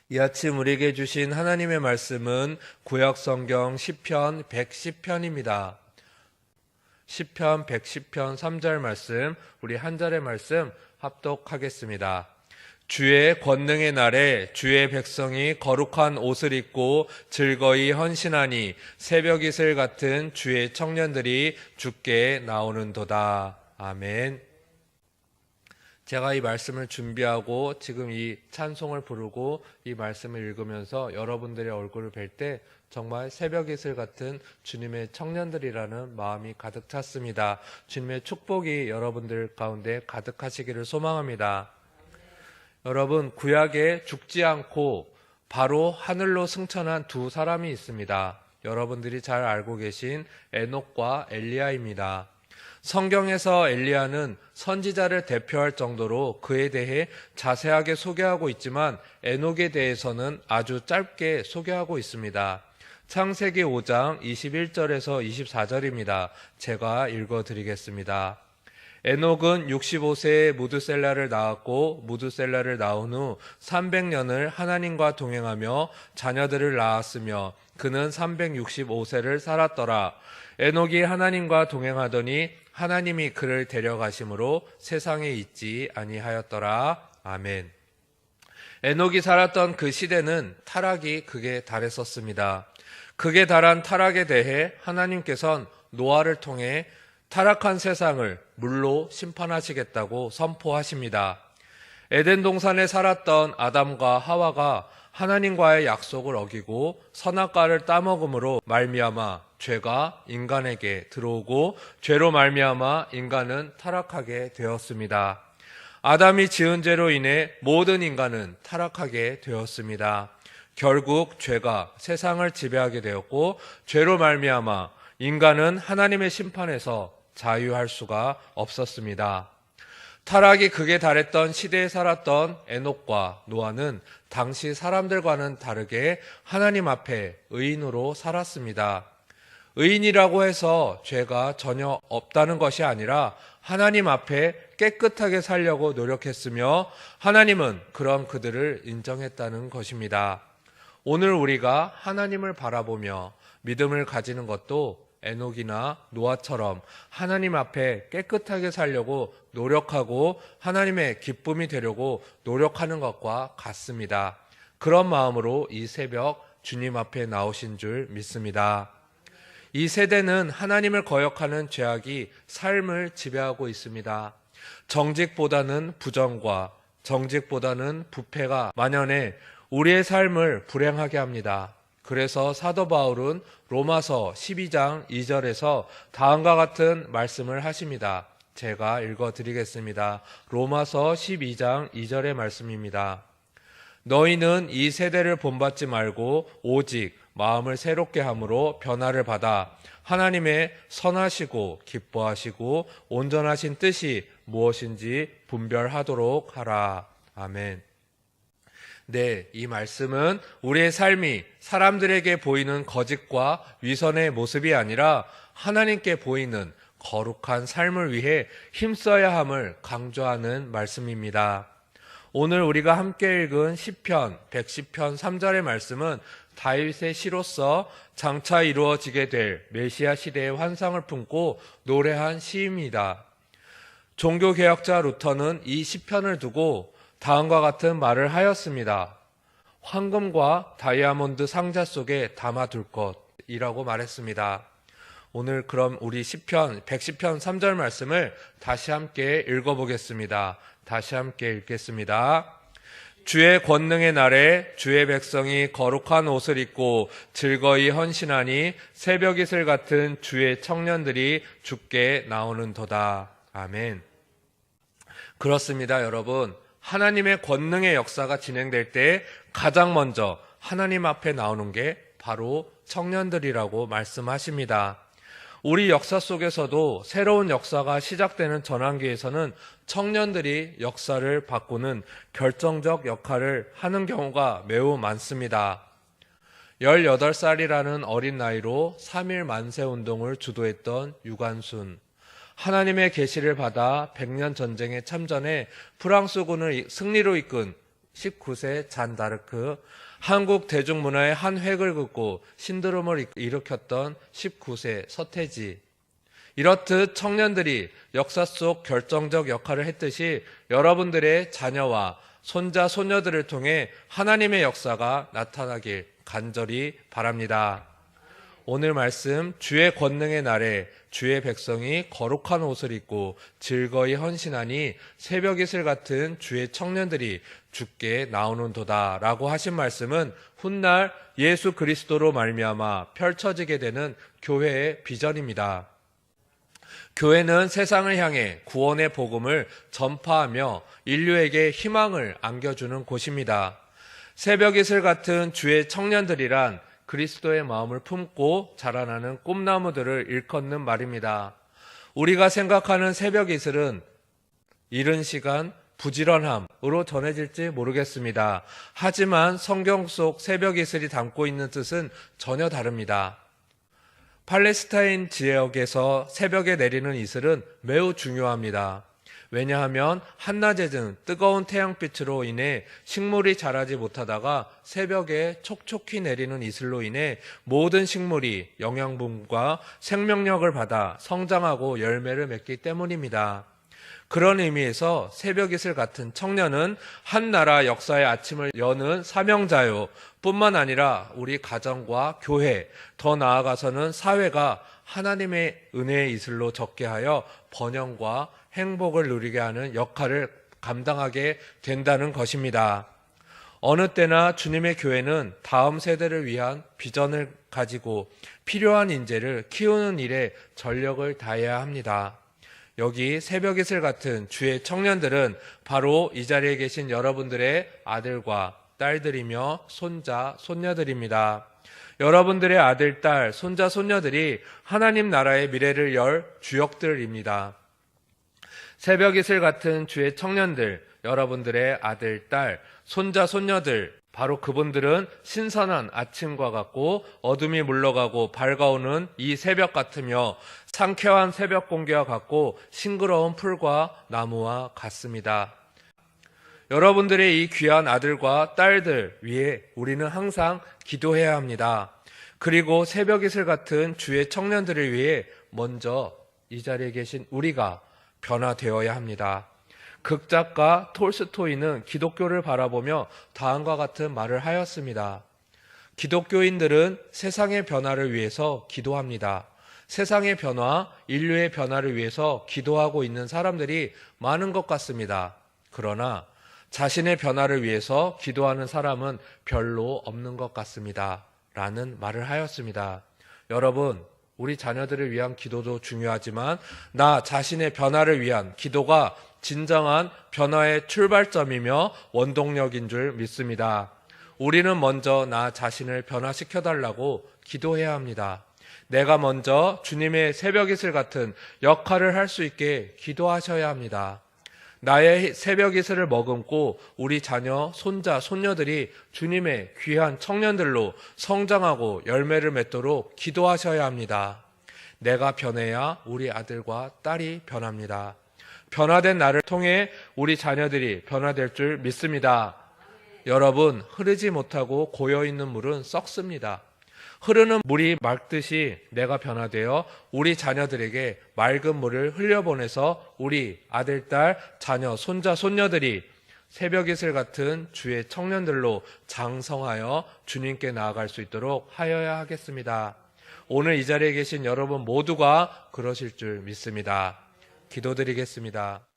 이 아침 우리에게 주신 하나님의 말씀은 구약성경 시편 110편입니다. 시편 110편 3절 말씀, 우리 한 절의 말씀 합독하겠습니다. 주의 권능의 날에 주의 백성이 거룩한 옷을 입고 즐거이 헌신하니 새벽 이슬 같은 주의 청년들이 주께 나오는도다. 아멘. 제가 이 말씀을 준비하고 지금 이 찬송을 부르고 이 말씀을 읽으면서 여러분들의 얼굴을 뵐 때 정말 새벽 이슬 같은 주님의 청년들이라는 마음이 가득 찼습니다. 주님의 축복이 여러분들 가운데 가득하시기를 소망합니다. 여러분, 구약에 죽지 않고 바로 하늘로 승천한 두 사람이 있습니다. 여러분들이 잘 알고 계신 에녹과 엘리야입니다. 성경에서 엘리야는 선지자를 대표할 정도로 그에 대해 자세하게 소개하고 있지만 에녹에 대해서는 아주 짧게 소개하고 있습니다. 창세기 5장 21절에서 24절입니다. 제가 읽어드리겠습니다. 에녹은 65세에 무드셀라를 낳았고 무드셀라를 낳은 후 300년을 하나님과 동행하며 자녀들을 낳았으며 그는 365세를 살았더라. 에녹이 하나님과 동행하더니 하나님이 그를 데려가심으로 세상에 있지 아니하였더라. 아멘. 에녹이 살았던 그 시대는 타락이 극에 달했었습니다. 극에 달한 타락에 대해 하나님께서는 노아를 통해 타락한 세상을 물로 심판하시겠다고 선포하십니다. 에덴 동산에 살았던 아담과 하와가 하나님과의 약속을 어기고 선악과를 따먹음으로 말미암아 죄가 인간에게 들어오고 죄로 말미암아 인간은 타락하게 되었습니다. 아담이 지은 죄로 인해 모든 인간은 타락하게 되었습니다. 결국 죄가 세상을 지배하게 되었고 죄로 말미암아 인간은 하나님의 심판에서 자유할 수가 없었습니다. 타락이 극에 달했던 시대에 살았던 에녹과 노아는 당시 사람들과는 다르게 하나님 앞에 의인으로 살았습니다. 의인이라고 해서 죄가 전혀 없다는 것이 아니라 하나님 앞에 깨끗하게 살려고 노력했으며 하나님은 그런 그들을 인정했다는 것입니다. 오늘 우리가 하나님을 바라보며 믿음을 가지는 것도 에녹이나 노아처럼 하나님 앞에 깨끗하게 살려고 노력하고 하나님의 기쁨이 되려고 노력하는 것과 같습니다. 그런 마음으로 이 새벽 주님 앞에 나오신 줄 믿습니다. 이 세대는 하나님을 거역하는 죄악이 삶을 지배하고 있습니다. 정직보다는 부정과 정직보다는 부패가 만연해 우리의 삶을 불행하게 합니다. 그래서 사도 바울은 로마서 12장 2절에서 다음과 같은 말씀을 하십니다. 제가 읽어드리겠습니다. 로마서 12장 2절의 말씀입니다. 너희는 이 세대를 본받지 말고 오직 마음을 새롭게 함으로 변화를 받아 하나님의 선하시고 기뻐하시고 온전하신 뜻이 무엇인지 분별하도록 하라. 아멘. 네, 이 말씀은 우리의 삶이 사람들에게 보이는 거짓과 위선의 모습이 아니라 하나님께 보이는 거룩한 삶을 위해 힘써야 함을 강조하는 말씀입니다. 오늘 우리가 함께 읽은 시편 110편 3절의 말씀은 다윗의 시로서 장차 이루어지게 될 메시아 시대의 환상을 품고 노래한 시입니다. 종교개혁자 루터는 이 시편을 두고 다음과 같은 말을 하였습니다. 황금과 다이아몬드 상자 속에 담아둘 것이라고 말했습니다. 오늘 그럼 우리 시편 110편 3절 말씀을 다시 함께 읽어보겠습니다. 다시 함께 읽겠습니다. 주의 권능의 날에 주의 백성이 거룩한 옷을 입고 즐거이 헌신하니 새벽 이슬 같은 주의 청년들이 주께 나오는도다. 아멘. 그렇습니다, 여러분. 하나님의 권능의 역사가 진행될 때 가장 먼저 하나님 앞에 나오는 게 바로 청년들이라고 말씀하십니다. 우리 역사 속에서도 새로운 역사가 시작되는 전환기에서는 청년들이 역사를 바꾸는 결정적 역할을 하는 경우가 매우 많습니다. 18살이라는 어린 나이로 3.1 만세운동을 주도했던 유관순, 하나님의 계시를 받아 100년 전쟁에 참전해 프랑스군을 승리로 이끈 19세 잔 다르크, 한국 대중문화의 한 획을 긋고 신드롬을 일으켰던 19세 서태지. 이렇듯 청년들이 역사 속 결정적 역할을 했듯이 여러분들의 자녀와 손자, 손녀들을 통해 하나님의 역사가 나타나길 간절히 바랍니다. 오늘 말씀, 주의 권능의 날에 주의 백성이 거룩한 옷을 입고 즐거이 헌신하니 새벽 이슬 같은 주의 청년들이 주께 나오는도다 라고 하신 말씀은 훗날 예수 그리스도로 말미암아 펼쳐지게 되는 교회의 비전입니다. 교회는 세상을 향해 구원의 복음을 전파하며 인류에게 희망을 안겨주는 곳입니다. 새벽 이슬 같은 주의 청년들이란 그리스도의 마음을 품고 자라나는 꿈나무들을 일컫는 말입니다. 우리가 생각하는 새벽 이슬은 이른 시간, 부지런함으로 전해질지 모르겠습니다. 하지만 성경 속 새벽 이슬이 담고 있는 뜻은 전혀 다릅니다. 팔레스타인 지역에서 새벽에 내리는 이슬은 매우 중요합니다. 왜냐하면 한낮에는 뜨거운 태양빛으로 인해 식물이 자라지 못하다가 새벽에 촉촉히 내리는 이슬로 인해 모든 식물이 영양분과 생명력을 받아 성장하고 열매를 맺기 때문입니다. 그런 의미에서 새벽 이슬 같은 청년은 한 나라 역사의 아침을 여는 사명자요 뿐만 아니라 우리 가정과 교회, 더 나아가서는 사회가 하나님의 은혜의 이슬로 적게 하여 번영과 행복을 누리게 하는 역할을 감당하게 된다는 것입니다. 어느 때나 주님의 교회는 다음 세대를 위한 비전을 가지고 필요한 인재를 키우는 일에 전력을 다해야 합니다. 여기 새벽 이슬 같은 주의 청년들은 바로 이 자리에 계신 여러분들의 아들과 딸들이며 손자, 손녀들입니다. 여러분들의 아들, 딸, 손자, 손녀들이 하나님 나라의 미래를 열 주역들입니다. 새벽 이슬 같은 주의 청년들, 여러분들의 아들, 딸, 손자, 손녀들, 바로 그분들은 신선한 아침과 같고 어둠이 물러가고 밝아오는 이 새벽 같으며 상쾌한 새벽 공기와 같고 싱그러운 풀과 나무와 같습니다. 여러분들의 이 귀한 아들과 딸들 위해 우리는 항상 기도해야 합니다. 그리고 새벽 이슬 같은 주의 청년들을 위해 먼저 이 자리에 계신 우리가 변화되어야 합니다. 극작가 톨스토이는 기독교를 바라보며 다음과 같은 말을 하였습니다. 기독교인들은 세상의 변화를 위해서 기도합니다. 세상의 변화, 인류의 변화를 위해서 기도하고 있는 사람들이 많은 것 같습니다. 그러나 자신의 변화를 위해서 기도하는 사람은 별로 없는 것 같습니다. 라는 말을 하였습니다. 여러분, 우리 자녀들을 위한 기도도 중요하지만 나 자신의 변화를 위한 기도가 진정한 변화의 출발점이며 원동력인 줄 믿습니다. 우리는 먼저 나 자신을 변화시켜달라고 기도해야 합니다. 내가 먼저 주님의 새벽 이슬 같은 역할을 할 수 있게 기도하셔야 합니다. 나의 새벽 이슬을 머금고 우리 자녀, 손자, 손녀들이 주님의 귀한 청년들로 성장하고 열매를 맺도록 기도하셔야 합니다. 내가 변해야 우리 아들과 딸이 변합니다. 변화된 나를 통해 우리 자녀들이 변화될 줄 믿습니다. 여러분, 흐르지 못하고 고여있는 물은 썩습니다. 흐르는 물이 맑듯이 내가 변화되어 우리 자녀들에게 맑은 물을 흘려보내서 우리 아들, 딸, 자녀, 손자, 손녀들이 새벽 이슬 같은 주의 청년들로 장성하여 주님께 나아갈 수 있도록 하여야 하겠습니다. 오늘 이 자리에 계신 여러분 모두가 그러실 줄 믿습니다. 기도드리겠습니다.